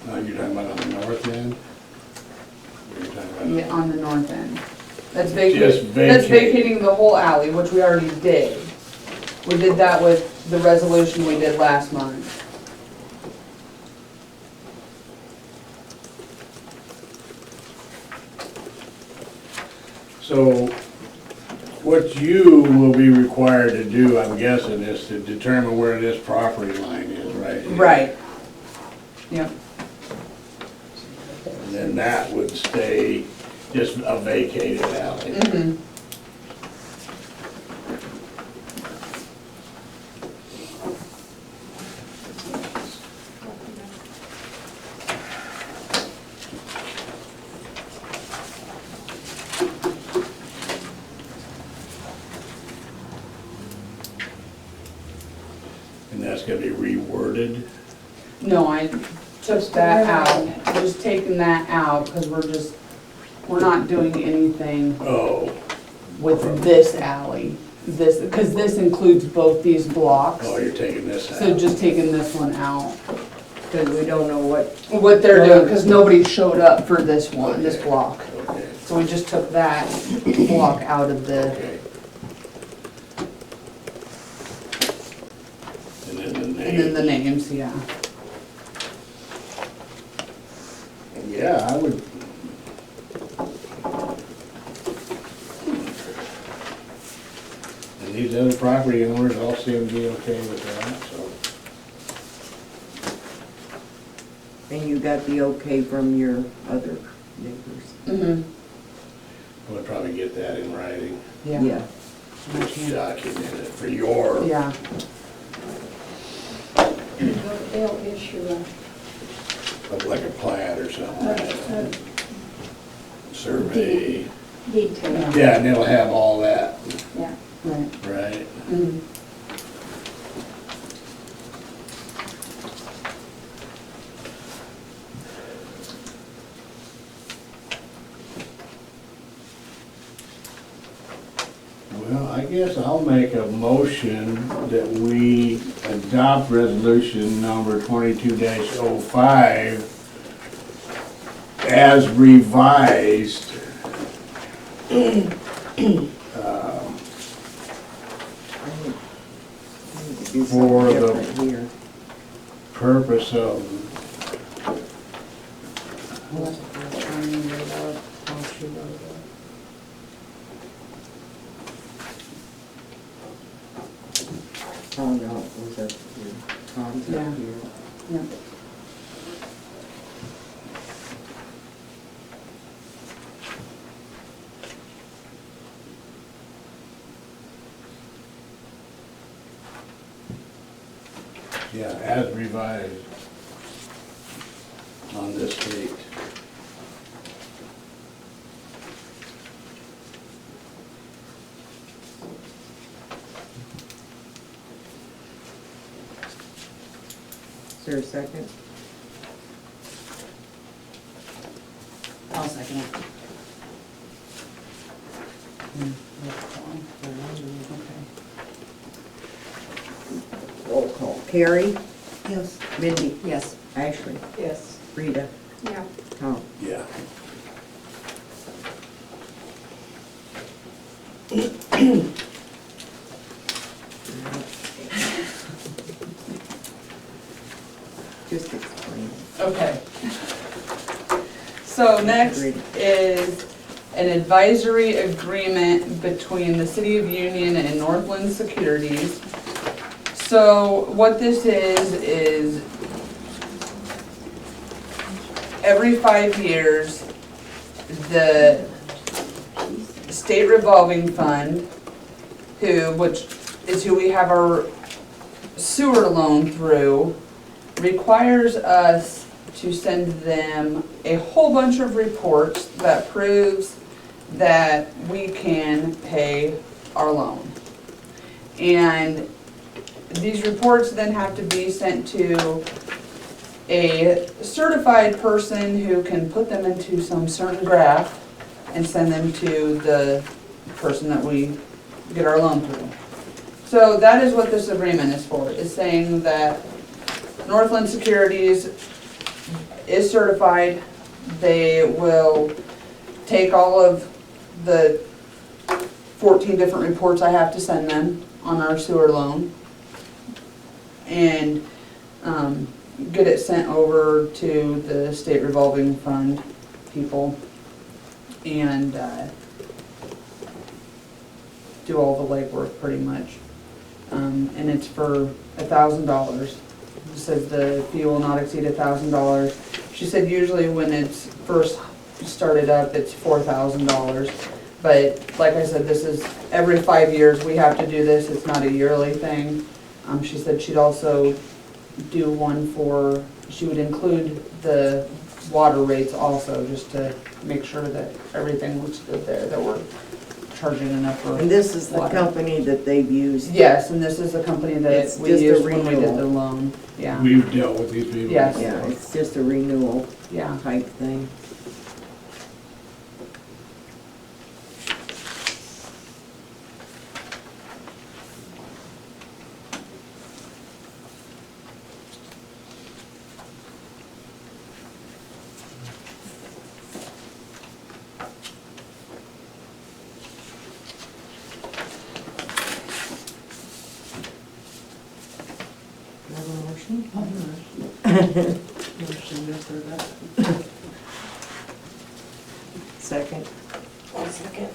around. You're talking about on the north end? Or you're talking about? Yeah, on the north end. That's Just vacating, that's vacate. vacating the whole alley, which we already did. We did that with the resolution we did last month. So what you will be required to do, I'm guessing, is to determine where this property line is, right? Right. Yep. And then that would stay just a vacated alley. Mhm. And that's gonna be reworded. No, I took that out, we're just taking that out, because we're not doing anything Oh, with this alley. This, because this includes both these blocks, oh, you're taking this so out. just taking this one out. Because we don't know What they're doing, because nobody showed up for this one, this block. Okay, So we just took that block out of the, okay. And then the and then the name. names, yeah. Yeah, I would. And these other property owners all seem to be okay with that, so. and you got the okay from your other neighbors. Mm-hmm. We'll probably get that in writing, Yeah. just document it for your. Yeah. They'll issue Look like a plat or something, right? a Survey. detail. Yeah, and it'll have all that, Yeah. Right. right? Mhm. Well, I guess I'll make a motion that we adopt resolution number 22-05 as revised, do For something the- different here. Purpose of, Oh, no, it was up here. Tom's Yeah. up here. Yeah. yeah, as revised on this date. Is there a second? I'll second it. Roll call. Carrie? Yes. Mindy? Yes. Ashley? Yes. Rita? Yeah. Tom? Yeah. Just explain. Okay. So next Agreed. is an advisory agreement between the City of Union and Northland Securities. So what this is every 5 years, the state revolving fund, which is who we have our sewer loan through, requires us to send them a whole bunch of reports that proves that we can pay our loan. And these reports then have to be sent to a certified person who can put them into some certain graph and send them to the person that we get our loan through. So that is what this agreement is for, is saying that Northland Securities is certified. They will take all of the 14 different reports I have to send them on our sewer loan and get it sent over to the state revolving fund people and do all the legwork pretty much. And it's for $1,000. It says the fee will not exceed $1,000. She said usually when it's first started up, it's $4,000. But like I said, this is every 5 years we have to do this. It's not a yearly thing. She said she'd also do one for, she would include the water rates also, just to make sure that everything looks good there, that we're charging enough for. And this is the water. company that they've used? Yes, and this is the company that It's we just a used when we did renewal. the loan, yeah, We've dealt with these people. Yes. Yeah, it's just a renewal yeah. type thing. Have a motion? Second, I'll second.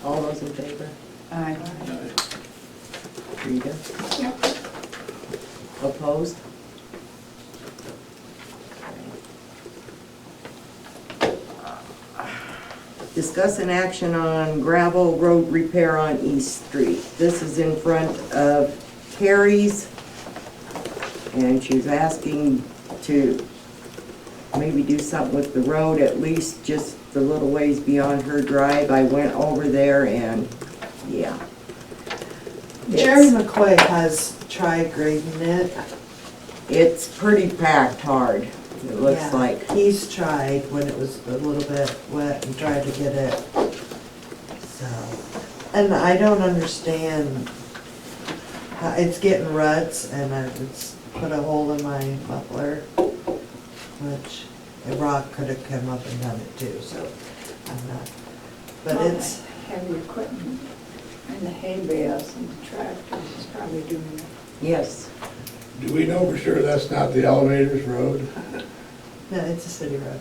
all those in favor? Aye. Rita? Yep. Opposed? Discuss an action on gravel road repair on East Street. This is in front of Terry's, and she's asking to maybe do something with the road, at least just the little ways beyond her drive. I went over there and, yeah. Jerry McCoy has tried grading it. It's pretty packed hard, it looks Yeah, like. He's tried when it was a little bit wet and tried to get it, so. And I don't understand, how it's getting ruts and it's put a hole in my muffler, which a rock could have come up and done it too, so I'm not. But it's, Heavy equipment. And the hay bales and the tractors is probably doing it. Yes. Do we know for sure that's not the elevators road? No, it's a city road.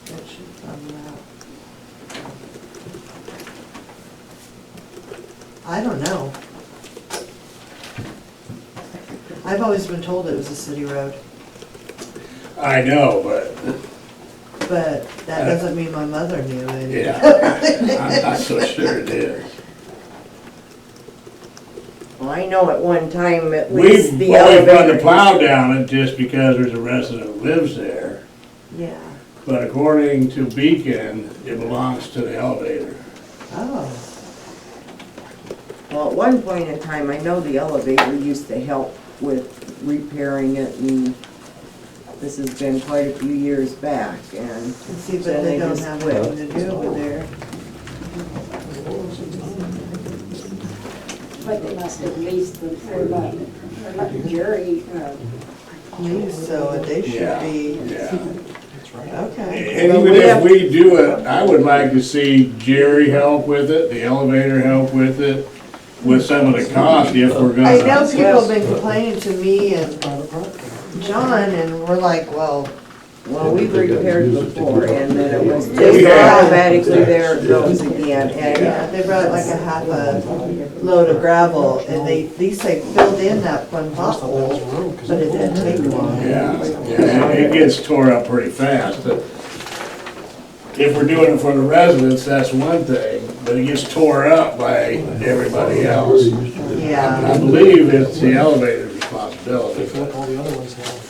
That should come out. I don't know. I've always been told it was a city road, I know, but, but that doesn't mean my mother knew it. yeah, I'm not so sure it is. Well, I know at one time at We've least the always run elevator. the plow down it just because there's a resident who lives there. Yeah. But according to Beacon, it belongs to the elevator. Oh, Well, at one point in time, I know the elevator used to help with repairing it, and this has been quite a few years back, and and see, but then they they don't just have quit. anything to do over there. But they must have leased them, or let Jerry, So they should Yeah, be, yeah. okay. And even if we do it, I would like to see Jerry help with it, the elevator help with it, with some of the cost if we're I know gonna. people have been complaining to me and John, and we're like, well, We've repaired before, and then it was We just have. automatically there it goes again, yeah, and they brought like a half a load of gravel, and they, these say filled in that one pothole, but it didn't take long. Yeah, yeah, it gets tore up pretty fast. If we're doing it for the residents, that's one thing, but it gets tore up by everybody else. Yeah. I believe it's the elevator's responsibility, but All the other ones have.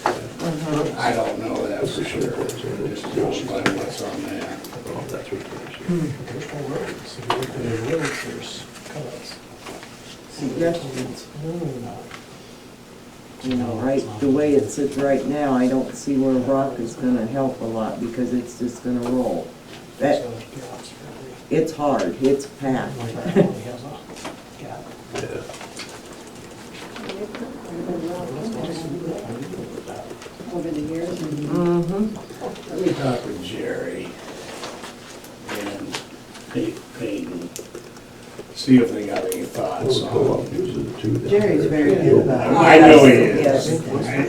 I don't know that for sure. Just don't like what's on that. There's no roads. There's roads, there's cuts. suggestions. No, You know, right, the way it sits right now, I don't see where rock is gonna help a lot, because it's just gonna roll. That, it's hard, it's packed. over the years. Mm-hmm. Let me talk with Jerry and Peyton, see if they got any thoughts on it. Jerry's very good about it. I know he is. Yes.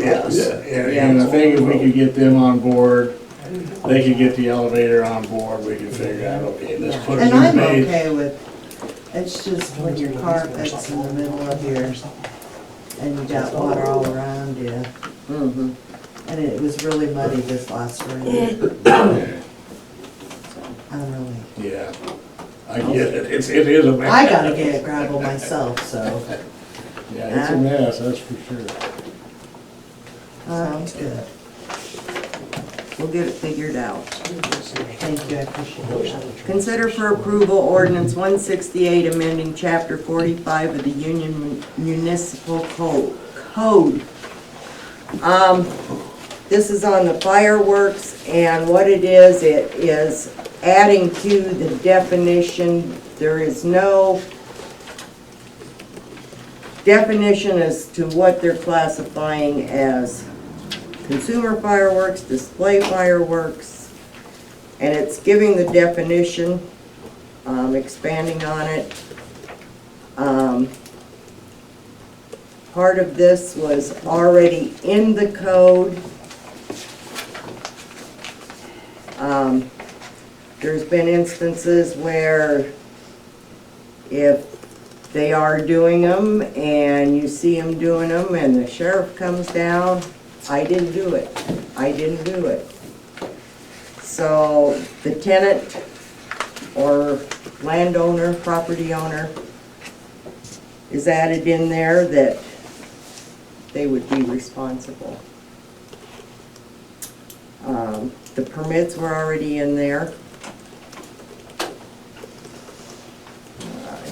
Yes, and I think if we could get them on board, they could get the elevator on board, we could figure out, okay, let's put a And new I'm base. okay with, it's just when your carpet's in the middle of your, and you got water all around you. Mm-hmm. And it was really muddy this last spring. I'm really, Yeah, I get it, it is a mess. I gotta get gravel myself, so. Yeah, it's a mess, that's for sure. Sounds good. We'll get it figured out. Thank you, I appreciate it. Consider for approval ordinance 168, amending chapter 45 of the Union Municipal Code. This is on the fireworks, and what it is adding to the definition. There is no definition as to what they're classifying as consumer fireworks, display fireworks, and it's giving the definition, expanding on it. Part of this was already in the code. There's been instances where if they are doing them and you see them doing them and the sheriff comes down, I didn't do it. I didn't do it. So the tenant or landowner, property owner is added in there that they would be responsible. The permits were already in there. I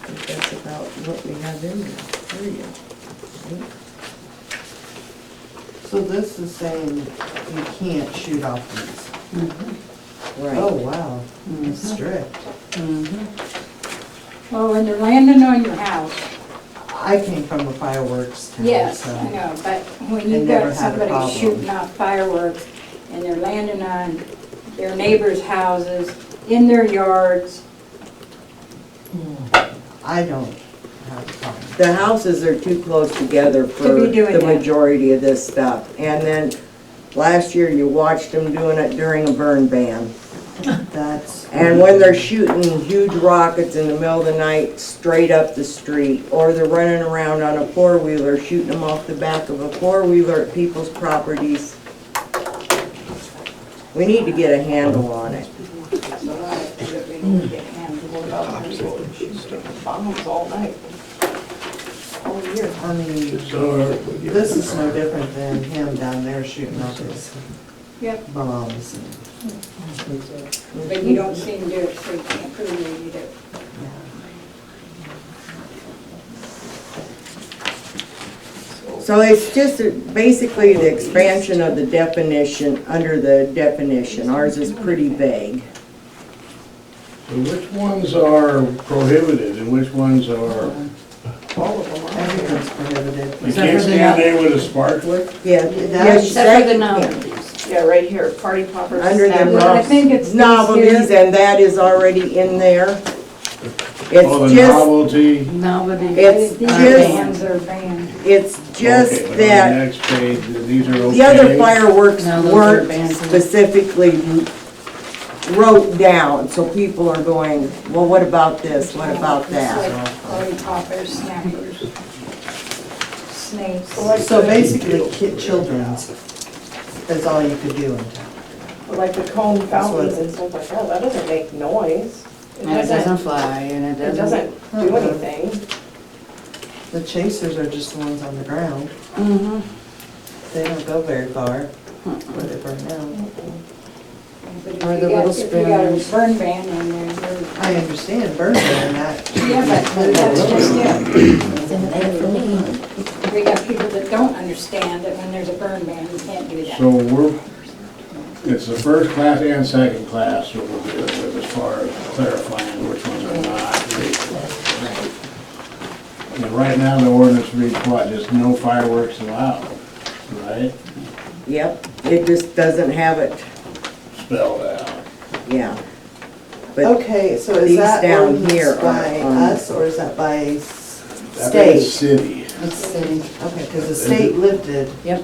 think that's about what we have in there for you. So this is saying you can't shoot off these? Right. Oh, wow, that's strict. Well, when they're landing on your house, I came from a fireworks town, yes, so. I know, but when They you've never got had a somebody problem. shooting off fireworks and they're landing on their neighbors' houses, in their yards, I don't have a problem. The houses are too close together for be doing the that. majority of this stuff. And then last year you watched them doing it during a burn ban. That's, And when they're shooting huge rockets in the middle of the night straight up the street, or they're running around on a four-wheeler, shooting them off the back of a four-wheeler at people's properties. We need to get a handle on it. Bombs all night. All year. I mean, So, this is no different than him down there shooting off his Yep. bombs. But you don't seem to do it, so you can't prove that you do. So it's just basically the expansion of the definition, under the definition. Ours is pretty vague. so which ones are prohibited and which ones are, All of them are. Everything's prohibited. you can't stand there with a sparkler? Yeah, That's- Except for the that- novelties. Yeah, right here, party poppers. Under the snappers. Well, I think it's these novelties, here. and that is already in there. Oh, It's the just, novelty. Nobody. It's These just- bands are banned. it's just Okay, but on that the next page, these are okay. the other fireworks No, those are weren't banned. specifically wrote down, so people are going, well, what about this, what about It's that? like party poppers, snappers, snakes. So basically, children's is all you could do in town. Like the cone fountains and stuff like that, that doesn't make noise. And it doesn't fly, and It doesn't do anything. The chasers are just the ones on the ground. Mm-hmm. They don't go very far, where they burn out. But if Or you the got- little If you got a spoons. burn ban in there, you're. I understand burn ban, that. Yeah, but that's just it. We got people that don't understand that when there's a burn ban, you can't do that. So it's the first class and second class that we're dealing with as far as clarifying which ones are not. And right now, the ordinance reads what, just no fireworks allowed, right? Yep, it just doesn't have it, Spelled out. yeah. But Okay, so is these that down ordinance here by are- us, or is that by I think state? it's city. It's sitting. Okay, because the state lifted, Yeah,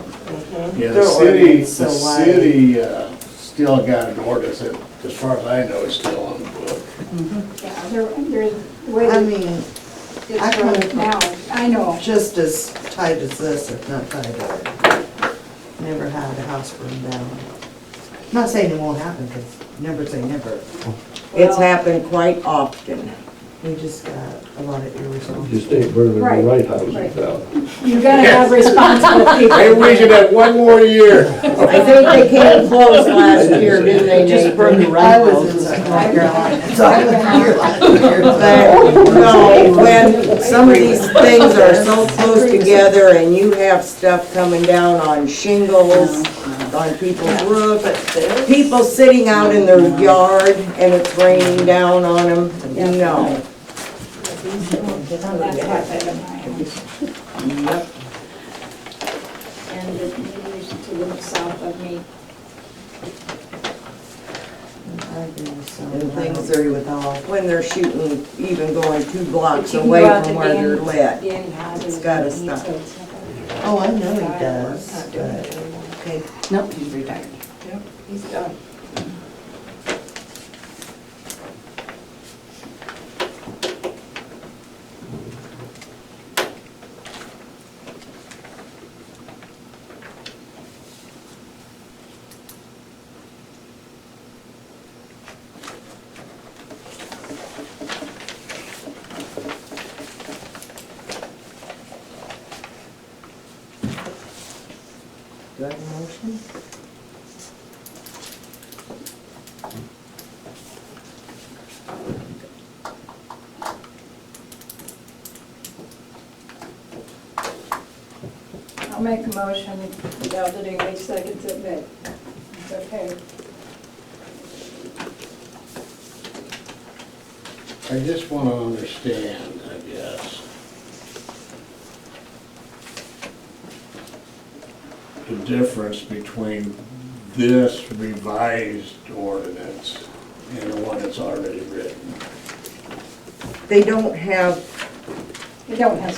Their the city, ordinance, the so why- city, still got an ordinance that, as far as I know, is still on the book. Yeah, there's, the way I that mean, it's I run couldn't- now, I know. just as tight as this, if not tighter. Never had a house burned down. Not saying it won't happen, because never say never. it's happened quite often. We just got a lot of irresponsible. Just ain't burning the Right, right houses right. down. You gotta have responsible people. Maybe we should have one more year. I think they came close last year, didn't they, Nate? I was in South Carolina, so I was here last year. But, no, when some of these things are so close together and you have stuff coming down on shingles, on people's roofs, people sitting out in their yard and it's raining down on them, no. That happened in my house. Yep. And the neighbors to the south of me. I agree with some. And I things don't agree are, with all. when they're shooting, even going 2 blocks But you can away go out from to where they're Danny- lit. Danny houses It's gotta and eat, stop. so it's not gonna- Oh, I know he does, Not doing it but, anymore. okay. Nope, he's retired. Yep, he's done. Do I have a motion? I'll make a motion without that anybody seconds it, but it's okay. I just want to understand, I guess, the difference between this revised ordinance and the one that's already written. They don't have It don't have